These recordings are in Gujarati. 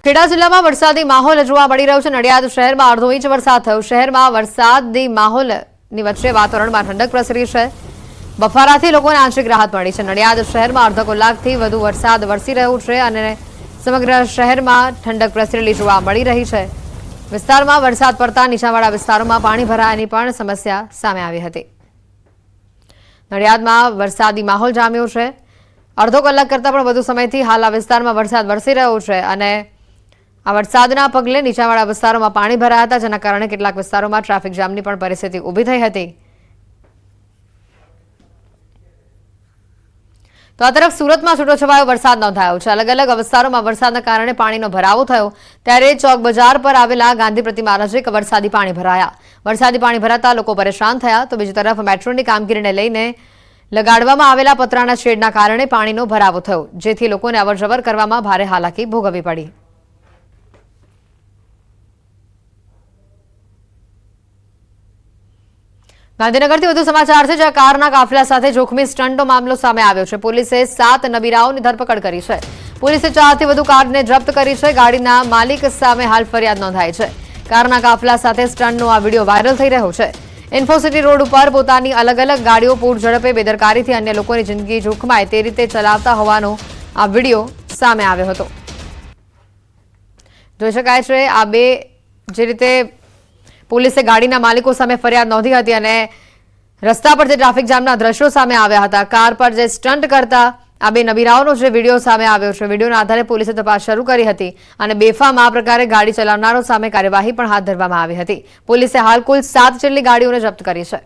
ખેડા જિલ્લામાં વરસાદી માહોલ જોવા મળી રહ્યો છે। નડિયાદ શહેરમાં અડધો ઇંચ વરસાદ થયો। શહેરમાં વરસાદી માહોલની વચ્ચે વાતાવરણમાં ઠંડક પ્રસરી છે। બફારાથી લોકોને આંશિક રાહત મળી છે। નડિયાદ શહેરમાં અડધો કલાકથી વધુ વરસાદ વરસી રહ્યો છે અને સમગ્ર શહેરમાં ઠંડક પ્રસરેલી જોવા મળી રહી છે। વિસ્તારમાં વરસાદ પડતા નીચાણવાળા વિસ્તારોમાં પાણી ભરાવાની પણ સમસ્યા સામે આવી હતી। નડિયાદમાં વરસાદી માહોલ જામ્યો છે। અડધો કલાક કરતાં પણ વધુ સમયથી હાલ આ વિસ્તારમાં વરસાદ વરસી રહ્યો છે અને આ વરસાદના પગલે નીચાણવાળા વિસ્તારોમાં પાણી ભરાયા હતા, જેના કારણે કેટલાક વિસ્તારોમાં ટ્રાફિક જામની પણ પરિસ્થિતિ ઊભી થઈ હતી। તો આ તરફ સુરતમાં છૂટોછવાયો વરસાદ નોંધાયો છે। અલગ અલગ વિસ્તારોમાં વરસાદના કારણે પાણીનો ભરાવો થયો, ત્યારે ચોક બજાર પર આવેલા ગાંધી પ્રતિમા નજીક વરસાદી પાણી ભરાયા। વરસાદી પાણી ભરાતા લોકો પરેશાન થયા। તો બીજી તરફ મેટ્રોની કામગીરીને લઈને લગાડવામાં આવેલા પતરાના શેડના કારણે પાણીનો ભરાવો થયો, જેથી લોકોને અવરજવર કરવામાં ભારે હાલાકી ભોગવવી પડી। ગાંધીનગરથી વધુ સમાચાર છે, જ્યાં કારના કાફલા સાથે જોખમી સ્ટંટનો મામલો સામે આવ્યો છે। પોલીસે 7 નબીરાઓની ધરપકડ કરી છે। પોલીસે 4 થી વધુ કારને જપ્ત કરી છે। ગાડીના માલિક સામે હાલ ફરિયાદ નોંધાઈ છે। કારના કાફલા સાથે સ્ટંટનો આ વિડીયો વાયરલ થઈ રહ્યો છે। ઇન્ફોસિટી રોડ ઉપર પોતાની અલગ અલગ ગાડીઓ પૂર ઝડપે બેદરકારીથી અન્ય લોકોની જિંદગી જોખમાય તે રીતે ચલાવતા હોવાનો આ વિડીયો સામે આવ્યો હતો। જોઈ શકાય છે આ બે જે રીતે પોલીસે ગાડીના માલિકો સામે ફરિયાદ નોંધી હતી અને રસ્તા પર જે ટ્રાફિક જામના દ્રશ્યો સામે આવ્યા હતા। કાર પર જે સ્ટન્ટ કરતા આ બે નબીરાઓનો જે વિડીયો સામે આવ્યો છે, વિડીયોના આધારે પોલીસે તપાસ શરૂ કરી હતી અને બેફામ આ પ્રકારે ગાડી ચલાવનારો સામે કાર્યવાહી પણ હાથ ધરવામાં આવી હતી। પોલીસે હાલ કુલ 7 જેટલી ગાડીઓને જપ્ત કરી છે।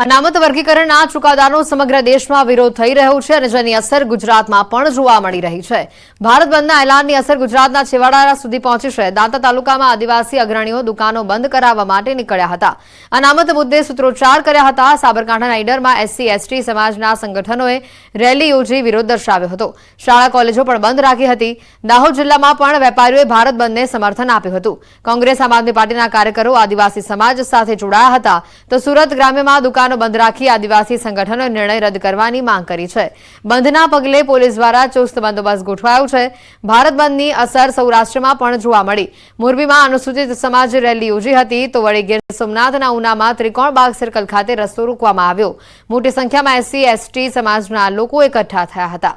અનામત વર્ગીકરણના ચુકાદાનો સમગ્ર દેશમાં વિરોધ થઈ રહ્યો છે અને જેની અસર ગુજરાતમાં પણ જોવા મળી રહી છે। ભારત બંધના એલાનની અસર ગુજરાતના છેવાડા સુધી પહોંચી છે। દાંતા તાલુકામાં આદિવાસી અગ્રણીઓ દુકાનો બંધ કરાવવા માટે નીકળ્યા હતા। અનામત મુદ્દે સૂત્રોચ્ચાર કર્યા હતા। સાબરકાંઠાના ઈડરમાં SC/ST સમાજના સંગઠનોએ રેલી યોજી વિરોધ દર્શાવ્યો હતો। શાળા કોલેજો પણ બંધ રાખી હતી। દાહોદ જિલ્લામાં પણ વેપારીઓએ ભારત બંધને સમર્થન આપ્યું હતું। કોંગ્રેસ આમ આદમી પાર્ટીના કાર્યકરો આદિવાસી સમાજ સાથે જોડાયા હતા। તો સુરત ગ્રામ્યમાં દુકાનો બંધ રાખી આદિવાસી સંગઠનોએ નિર્ણય રદ કરવાની માંગ કરી છે। બંધના પગલે પોલીસ દ્વારા ચુસ્ત બંદોબસ્ત ગોઠવાયો છે। ભારત બંધની અસર સૌરાષ્ટ્રમાં પણ જોવા મળી। મોરબીમાં અનુસૂચિત સમાજે રેલી યોજી હતી, તો વળી ગીર સોમનાથના ઉનામાં ત્રિકોણ બાગ સર્કલ ખાતે રસ્તો રોકવામાં આવ્યો। મોટી સંખ્યામાં SC/ST સમાજના લોકો એકઠા થયા હતા।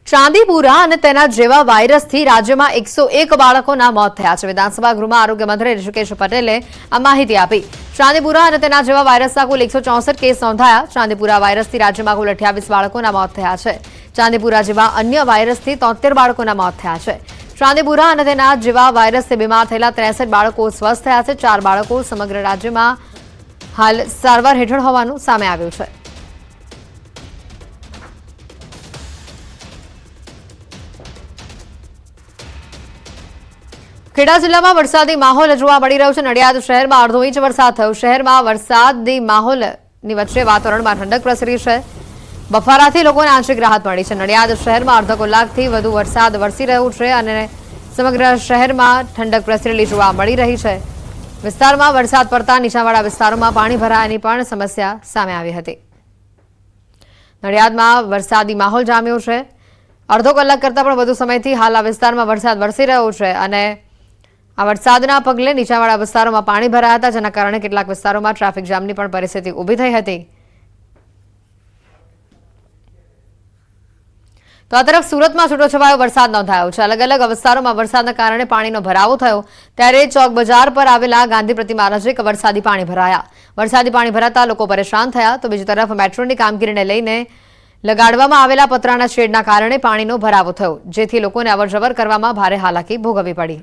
ચાંદીપુરા અને તેના જેવા વાયરસથી રાજ્યમાં 101 બાળકોના મોત થયા છે। વિધાનસભા ગૃહમાં આરોગ્ય મંત્રી ઋષિકેશ પટેલે આ માહિતી આપી। ચાંદીપુરા અને તેના જેવા વાયરસના કુલ 164 કેસ નોંધાયા। ચાંદીપુરા વાયરસથી રાજ્યમાં કુલ 28 બાળકોના મોત થયા છે। ચાંદીપુરા જેવા અન્ય વાયરસથી 73 બાળકોના મોત થયા છે। ચાંદીપુરા અને તેના જેવા વાયરસથી બીમાર થયેલા 63 બાળકો સ્વસ્થ થયા છે। 4 બાળકો સમગ્ર રાજ્યમાં હાલ સારવાર હેઠળ હોવાનું સામે આવ્યું છે। ખેડા જિલ્લામાં વરસાદી માહોલ જોવા મળી રહ્યો છે। નડિયાદ શહેરમાં અડધો ઇંચ વરસાદ થયો। શહેરમાં વરસાદી માહોલની વચ્ચે વાતાવરણમાં ઠંડક પ્રસરી છે। બફારાથી લોકોને આંશિક રાહત મળી છે। નડિયાદ શહેરમાં અડધો કલાકથી વધુ વરસાદ વરસી રહ્યો છે અને સમગ્ર શહેરમાં ઠંડક પ્રસરેલી જોવા મળી રહી છે। વિસ્તારમાં વરસાદ પડતા નીચાણવાળા વિસ્તારોમાં પાણી ભરાવાની પણ સમસ્યા સામે આવી હતી। નડિયાદમાં વરસાદી માહોલ જામ્યો છે। અડધો કલાક કરતાં પણ વધુ સમયથી હાલ આ વિસ્તારમાં વરસાદ વરસી રહ્યો છે અને આ વરસાદના પગલે નીચાણવાળા વિસ્તારોમાં પાણી ભરાયા હતા, જેના કારણે કેટલાક વિસ્તારોમાં ટ્રાફિક જામની પણ પરિસ્થિતિ ઊભી થઈ હતી। તો આ તરફ સુરતમાં છૂટોછવાયો વરસાદ નોંધાયો છે। અલગ અલગ વિસ્તારોમાં વરસાદના કારણે પાણીનો ભરાવો થયો, ત્યારે ચોક બજાર પર આવેલા ગાંધી પ્રતિમા નજીક વરસાદી પાણી ભરાયા। વરસાદી પાણી ભરાતા લોકો પરેશાન થયા। તો બીજી તરફ મેટ્રોની કામગીરીને લઈને લગાડવામાં આવેલા પતરાના શેડના કારણે પાણીનો ભરાવો થયો, જેથી લોકોને અવરજવર કરવામાં ભારે હાલાકી ભોગવવી પડી।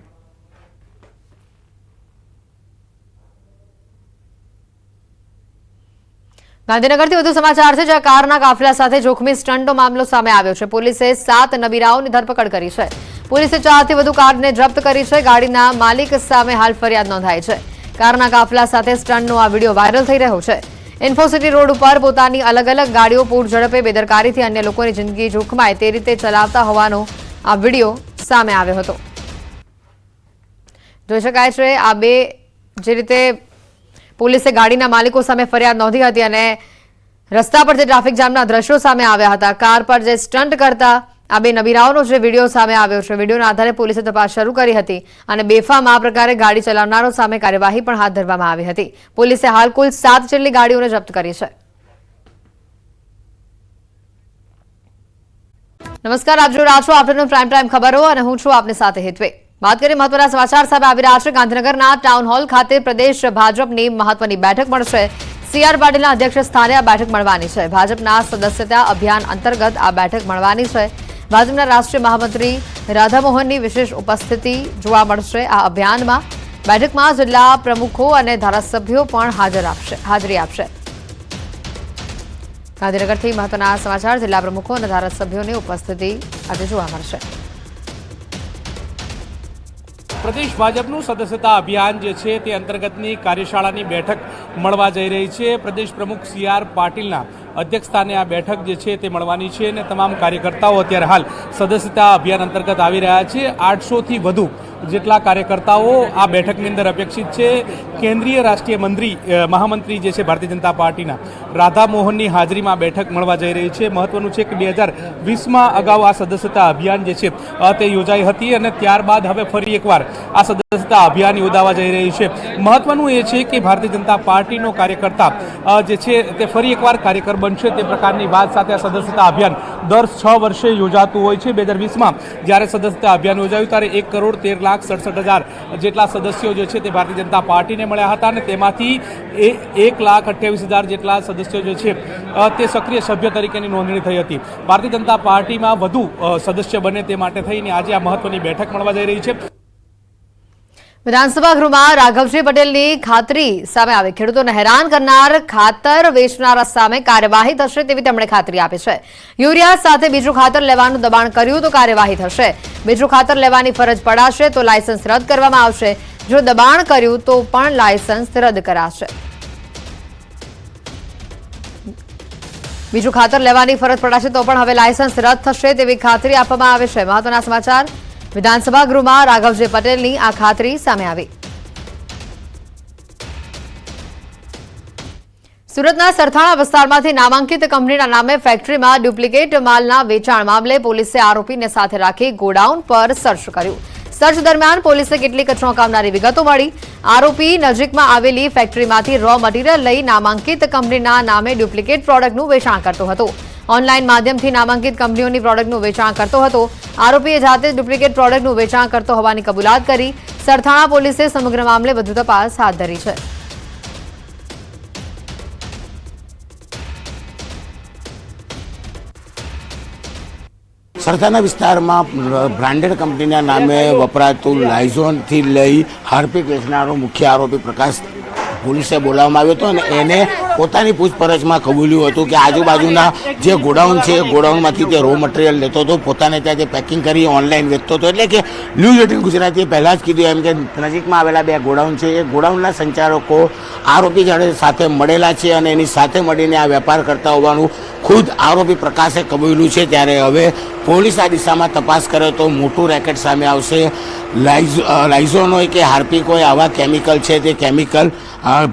ગાંધીનગરથી વધુ સમાચાર છે, જ્યાં કારના કાફલા સાથે જોખમી સ્ટંટનો મામલો સામે આવ્યો છે। પોલીસે 7 નબીરાઓની ધરપકડ કરી છે। પોલીસે 4 થી વધુ કારને જપ્ત કરી છે। ગાડીના માલિક સામે હાલ ફરિયાદ નોંધાઈ છે। કારના કાફલા સાથે સ્ટંટનો આ વિડીયો વાયરલ થઈ રહ્યો છે। ઇન્ફોસિટી રોડ ઉપર પોતાની અલગ અલગ ગાડીઓ પૂર ઝડપે બેદરકારીથી અન્ય લોકોની જિંદગી જોખમાય તે રીતે ચલાવતા હોવાનો આ વિડીયો સામે આવ્યો હતો। જોઈ શકાય છે આ બે જે રીતે પોલીસે ગાડીના માલિકો સામે ફરિયાદ નોંધી હતી અને રસ્તા પરથી ટ્રાફિક જામના દ્રશ્યો સામે આવ્યા હતા. કાર પર જે સ્ટન્ટ કરતા આ બે નબીરાઓનો જે વિડીયો સામે આવ્યો છે, વિડીયોના આધારે પોલીસે તપાસ શરૂ કરી હતી અને બેફામ આ પ્રકારે ગાડી ચલાવનારો સામે કાર્યવાહી પણ હાથ ધરવામાં આવી હતી. પોલીસે હાલ કુલ 7 જેટલી ગાડીઓને જપ્ત કરી છે. નમસ્કાર, આપ જોઈ રહ્યા છો આફ્ટરનૂન પ્રાઇમ ટાઈમ ખબરો અને હું છું આપની સાથે હેતવે. વાત કરીએ મહત્વના સમાચાર સામે આવી રહ્યા છે. ગાંધીનગરના ટાઉન હોલ ખાતે પ્રદેશ ભાજપની મહત્વની બેઠક મળશે. CR પાટીલના અધ્યક્ષ સ્થાને આ બેઠક મળવાની છે. ભાજપના સદસ્યતા અભિયાન અંતર્ગત આ બેઠક મળવાની છે. ભાજપના રાષ્ટ્રીય મહામંત્રી રાધામોહનની વિશેષ ઉપસ્થિતિ જોવા મળશે. આ અભિયાનમાં બેઠકમાં જિલ્લા પ્રમુખો અને ધારાસભ્યો પણ હાજરી આપશે. ગાંધીનગરથી મહત્વના સમાચાર. જિલ્લા પ્રમુખો અને ધારાસભ્યોની ઉપસ્થિતિ આજે જોવા મળશે. પ્રદેશ ભાજપનું સદસ્યતા અભિયાન જે છે તે અંતર્ગતની કાર્યશાળાની બેઠક મળવા જઈ રહી છે. પ્રદેશ પ્રમુખ CR પાટીલના અધ્યક્ષસ્થાને આ બેઠક જે છે તે મળવાની છે અને તમામ કાર્યકર્તાઓ અત્યારે હાલ સદસ્યતા અભિયાન અંતર્ગત આવી રહ્યા છે. 800થી વધુ જેટલા કાર્યકર્તાઓ આ બેઠકની અંદર અપેક્ષિત છે. કેન્દ્રીય રાષ્ટ્રીય મહામંત્રી જે છે ભારતીય જનતા પાર્ટીના રાધામોહનની હાજરીમાં બેઠક મળવા જઈ રહી છે. મહત્વનું છે કે 2020માં અગાઉ આ સદસ્યતા અભિયાન જે છે તે યોજાઈ હતી અને ત્યારબાદ હવે ફરી એકવાર આ સદસ્યતા અભિયાન યોજાવા જઈ રહી છે. મહત્વનું એ છે કે ભારતીય જનતા પાર્ટીનો કાર્યકર્તા જે છે તે ફરી એકવાર કાર્યકર બનશે તે પ્રકારની વાત સાથે આ સદસ્યતા અભિયાન દર 6 વર્ષે યોજાતું હોય છે. 2020માં જ્યારે સદસ્યતા અભિયાન યોજાયું ત્યારે 1,13,67,000 જેટલા સદસ્યો જે છે તે ભારતીય જનતા પાર્ટીને મળ્યા હતા અને તેમાંથી 1,28,000 જેટલા સદસ્યો જે છે તે સક્રિય સભ્ય તરીકેની નોંધણી થઈ હતી. ભારતીય જનતા પાર્ટીમાં વધુ સદસ્ય બને તે માટે થઈને આજે આ મહત્વની બેઠક મળવા જઈ રહી છે. વિધાનસભા ગૃહમાં રાઘવજી પટેલની ખાતરી સામે આવી. ખેડૂતોને હેરાન કરનાર ખાતર વેચનારા સામે કાર્યવાહી થશે તેવી તેમણે ખાતરી આપી છે. યુરિયા સાથે બીજું ખાતર લેવાનું દબાણ કર્યું તો કાર્યવાહી થશે. બીજું ખાતર લેવાની ફરજ પડાશે તો લાયસન્સ રદ કરવામાં આવશે. જો દબાણ કર્યું તો પણ લાયસન્સ રદ કરાશે. બીજું ખાતર લેવાની ફરજ પડાશે તો પણ હવે લાયસન્સ રદ થશે તેવી ખાતરી આપવામાં આવે છે. મહત્વના સમાચાર. વિધાનસભા ગૃહમાં રાઘવજી પટેલની આ ખાતરી સામે આવી. સુરતના સરથાણા વિસ્તારમાંથી નામાંકિત કંપનીના નામે ફેક્ટરીમાં ડુપ્લિકેટ માલના વેચાણ મામલે પોલીસે આરોપીને સાથે રાખી ગોડાઉન પર સર્ચ કર્યું. સર્ચ દરમિયાન પોલીસે કેટલીક ચોંકાવનારી વિગતો મળી. આરોપી નજીકમાં આવેલી ફેક્ટરીમાંથી રો મટીરીયલ લઈ નામાંકિત કંપનીના નામે ડુપ્લિકેટ પ્રોડક્ટનું વેચાણ કરતો હતો. ઓનલાઈન માધ્યમથી નામાંકિત કંપનીઓની પ્રોડક્ટનું વેચાણ કરતો હતો. આરોપીએ જાતે ડુપ્લિકેટ પ્રોડક્ટનું વેચાણ કરતો હોવાની કબૂલાત કરી. સરથાણા પોલીસે સમગ્ર મામલે વધુ તપાસ હાથ ધરી છે. સરથાણા વિસ્તારમાં બ્રાન્ડેડ કંપનીના નામે વપરાતું લાઇઝોનથી લઈ હાર્પિક વેચનારો મુખ્ય આરોપી પ્રકાશ પોલીસે બોલાવવામાં આવ્યો હતો અને એને પોતાની પૂછપરછમાં કબૂલ્યું હતું કે આજુબાજુના જે ગોડાઉન છે એ ગોડાઉનમાંથી તે રો મટીરિયલ લેતો હતો, પોતાને ત્યાં તે પેકિંગ કરી ઓનલાઈન વેચતો હતો. એટલે કે ન્યૂઝ 18 ગુજરાતીએ પહેલાં જ કીધું એમ કે નજીકમાં આવેલા 2 ગોડાઉન છે એ ગોડાઉનના સંચાલકો આરોપી જોડે સાથે મળેલા છે અને એની સાથે મળીને આ વેપાર કરતા હોવાનું ખુદ આરોપી પ્રકાશે કબૂલ્યું છે. ત્યારે હવે પોલીસ આ દિશામાં તપાસ કરે તો મોટું રેકેટ સામે આવશે. લાઇઝોન હોય કે હાર્પિક હોય, આવા કેમિકલ છે તે કેમિકલ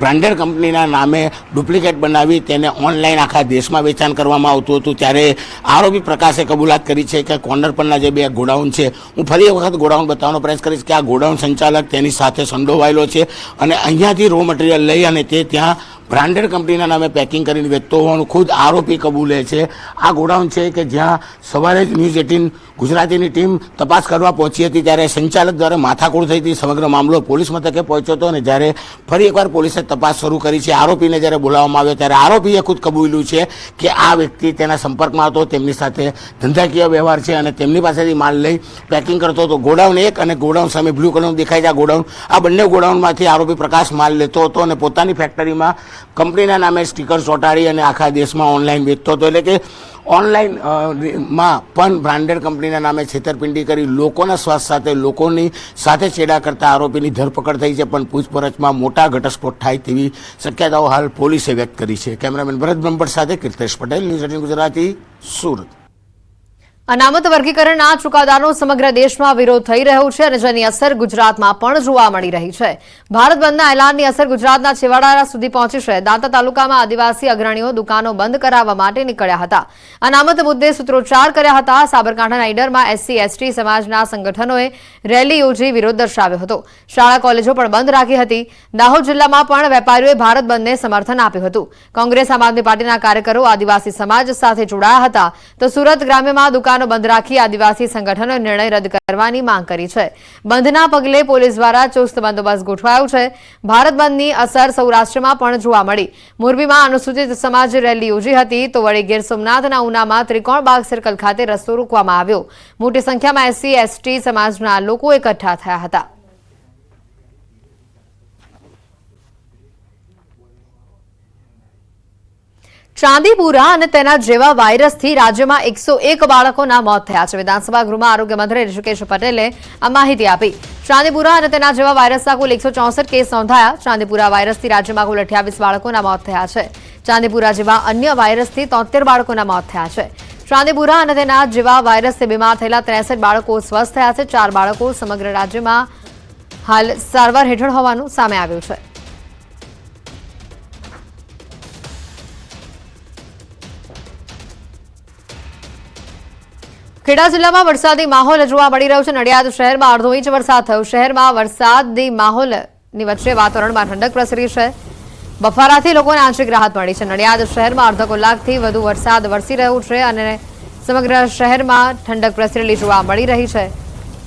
બ્રાન્ડેડ કંપનીના નામે ડુપ્લિકેટ બનાવી તેને ઓનલાઈન આખા દેશમાં વેચાણ કરવામાં આવતું હતું. ત્યારે આરોપી પ્રકાશે કબૂલાત કરી છે કે કોર્નર પરના જે 2 ગોડાઉન છે, હું ફરી એક વખત ગોડાઉન બતાવવાનો પ્રયાસ કરીશ કે આ ગોડાઉન સંચાલક તેની સાથે સંડોવાયેલો છે અને અહીંયાથી રો મટીરિયલ લઈ અને તે ત્યાં બ્રાન્ડેડ કંપનીના નામે પેકિંગ કરીને વેચતો હોવાનું ખુદ આરોપી કબૂલે છે. આ ગોડાઉન છે કે જ્યાં સવારે જ ન્યૂઝ 18 ગુજરાતીની ટીમ તપાસ કરવા પહોંચી હતી ત્યારે સંચાલક દ્વારા માથાકૂટ થઈ હતી. સમગ્ર મામલો પોલીસ મથકે પહોંચ્યો હતો અને જ્યારે ફરી એકવાર પોલીસે તપાસ શરૂ કરી છે. આરોપીને જ્યારે બોલાવવામાં આવ્યો ત્યારે આરોપીએ ખુદ કબૂલ્યું છે કે આ વ્યક્તિ તેના સંપર્કમાં હતો, તેમની સાથે ધંધાકીય વ્યવહાર છે અને તેમની પાસેથી માલ લઈ પેકિંગ કરતો હતો. ગોડાઉન 1 અને ગોડાઉન સામે બ્લુ કલરનું દેખાય છે આ ગોડાઉન, આ બંને ગોડાઉનમાંથી આરોપી પ્રકાશ માલ લેતો હતો અને પોતાની ફેક્ટરીમાં કંપનીના નામે સ્ટીકર ચોંટાડી અને આખા દેશમાં ઓનલાઈન વેચતો હતો. એટલે કે ઓનલાઈનમાં પણ બ્રાન્ડેડ કંપનીના નામે છેતરપિંડી કરી લોકોના સ્વાસ્થ્ય સાથે લોકોની સાથે ચેડા કરતા આરોપીની ધરપકડ થઈ છે. પણ પૂછપરછમાં મોટા ઘટસ્ફોટ થાય તેવી શક્યતાઓ હાલ પોલીસે વ્યક્ત કરી છે. કેમેરામેન ભરત બ્રહ્મભટ્ટ સાથે કીર્તેશ પટેલ, ન્યૂઝ 18 ગુજરાતી, સુરત. અનામત વર્ગીકરણના ચુકાદાનો સમગ્ર દેશમાં વિરોધ થઈ રહ્યો છે અને જેની અસર ગુજરાતમાં પણ જોવા મળી રહી છે. ભારત બંધના એલાનની અસર ગુજરાતના છેવાડા સુધી પહોંચી છે. દાંતા તાલુકામાં આદિવાસી અગ્રણીઓ દુકાનો બંધ કરાવવા માટે નીકળ્યા હતા. અનામત મુદ્દે સૂત્રોચ્ચાર કર્યા હતા. સાબરકાંઠાના ઈડરમાં SC/ST સમાજના સંગઠનોએ રેલી યોજી વિરોધ દર્શાવ્યો હતો. શાળા કોલેજો પણ બંધ રાખી હતી. દાહોદ જિલ્લામાં પણ વેપારીઓએ ભારત બંધને સમર્થન આપ્યું હતું. કોંગ્રેસ આમ આદમી પાર્ટીના કાર્યકરો આદિવાસી સમાજ સાથે જોડાયા હતા. તો સુરત ગ્રામ્યમાં દુકાનો બંધ રાખી આદિવાસી સંગઠનોએ નિર્ણય રદ કરવાની માંગ કરી છે. બંધના પગલે પોલીસ દ્વારા ચુસ્ત બંદોબસ્ત ગોઠવાયો છે. ભારત બંધની અસર સૌરાષ્ટ્રમાં પણ જોવા મળી. મોરબીમાં અનુસૂચિત સમાજે રેલી યોજી હતી તો વળી ગીર સોમનાથના ઉનામાં ત્રિકોણબાગ સર્કલ ખાતે રસ્તો રોકવામાં આવ્યો. મોટી સંખ્યામાં SC/ST સમાજના લોકો એકઠા થયા હતા. ચાંદીપુરા અને તેના જેવા વાયરસથી રાજ્યમાં 101 બાળકોના મોત થયા છે. વિધાનસભા ગૃહમાં આરોગ્ય મંત્રી ઋષિકેશ પટેલે આ માહિતી આપી. ચાંદીપુરા અને તેના જેવા વાયરસના કુલ 164 કેસ નોંધાયા. ચાંદીપુરા વાયરસથી રાજ્યમાં કુલ 28 બાળકોના મોત થયા છે. ચાંદીપુરા જેવા અન્ય વાયરસથી 73 બાળકોના મોત થયા છે. ચાંદીપુરા અને તેના જેવા વાયરસથી બીમાર થયેલા 63 બાળકો સ્વસ્થ થયા છે. 4 બાળકો સમગ્ર રાજ્યમાં હાલ સારવાર હેઠળ હોવાનું સામે આવ્યું છે. ખેડા જિલ્લામાં વરસાદી માહોલ જોવા મળી રહ્યો છે. નડિયાદ શહેરમાં અડધો ઇંચ વરસાદ થયો. શહેરમાં વરસાદી માહોલની વચ્ચે વાતાવરણમાં ઠંડક પ્રસરી છે. બફારાથી લોકોને આંશિક રાહત મળી છે. નડિયાદ શહેરમાં અડધો કલાકથી વધુ વરસાદ વરસી રહ્યો છે અને સમગ્ર શહેરમાં ઠંડક પ્રસરેલી જોવા મળી રહી છે.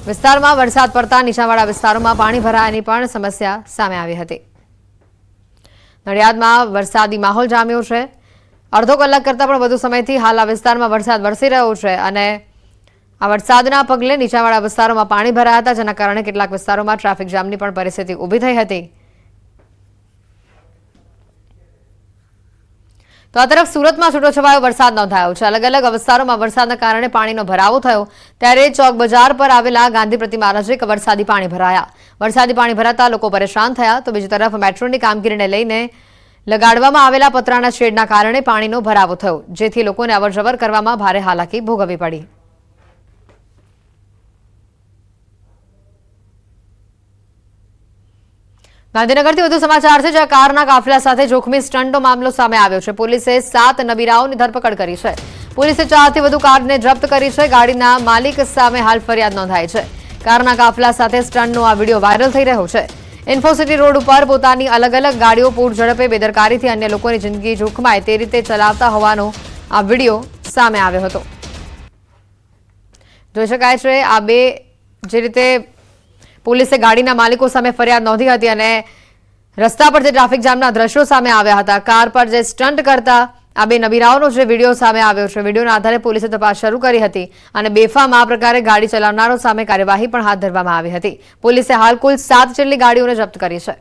વિસ્તારમાં વરસાદ પડતા નીચાણવાળા વિસ્તારોમાં પાણી ભરાવાની પણ સમસ્યા સામે આવી હતી. નડિયાદમાં વરસાદી માહોલ જામ્યો છે. અડધો કલાક કરતાં પણ વધુ સમયથી હાલ આ વિસ્તારમાં વરસાદ વરસી રહ્યો છે અને આ વરસાદના પગલે નીચાણવાળા વિસ્તારોમાં પાણી ભરાયા હતા, જેના કારણે કેટલાક વિસ્તારોમાં ટ્રાફિક જામની પણ પરિસ્થિતિ ઊભી થઈ હતી. તો આ તરફ સુરતમાં છૂટોછવાયો વરસાદ નોંધાયો છે. અલગ અલગ વિસ્તારોમાં વરસાદના કારણે પાણીનો ભરાવો થયો. ત્યારે ચોક બજાર પર આવેલા ગાંધી પ્રતિમા નજીક વરસાદી પાણી ભરાયા. વરસાદી પાણી ભરાતા લોકો પરેશાન થયા. તો બીજી તરફ મેટ્રોની કામગીરીને લઈને લગાડવામાં આવેલા પતરાના શેડના કારણે પાણીનો ભરાવો થયો, જેથી લોકોને અવરજવર કરવામાં ભારે હાલાકી ભોગવવી પડી. ગાંધીનગરથી વધુ સમાચાર છે, જ્યાં કારના કાફલા સાથે જોખમી સ્ટંટનો મામલો સામે આવ્યો છે. પોલીસે 7 નબીરાઓની ધરપકડ કરી છે. પોલીસે 4 થી વધુ કારને જપ્ત કરી છે. ગાડીના માલિક સામે હાલ ફરિયાદ નોંધાઈ છે. કારના કાફલા સાથે સ્ટંટનો આ વિડીયો વાયરલ થઈ રહ્યો છે. ઇન્ફોસિટી રોડ ઉપર પોતાની અલગ અલગ ગાડીઓ પૂર ઝડપે બેદરકારીથી અન્ય લોકોની જિંદગી જોખમાય તે રીતે ચલાવતા હોવાનો આ વિડીયો સામે આવ્યો હતો. જોઈ શકાય છે આ બે જે રીતે પોલીસે ગાડીના માલિકો સામે ફરિયાદ નોંધી હતી અને રસ્તા પર જે ટ્રાફિક જામના દ્રશ્યો સામે આવ્યા હતા. કાર પર જે સ્ટન્ટ કરતા આ બે નબીરાઓનો જે વિડીયો સામે આવ્યો છે. વિડીયોના આધારે પોલીસે તપાસ શરૂ કરી હતી અને બેફામ આ પ્રકારે ગાડી ચલાવનારો સામે કાર્યવાહી પણ હાથ ધરવામાં આવી હતી. પોલીસે હાલ કુલ 7 જેટલી ગાડીઓને જપ્ત કરી છે.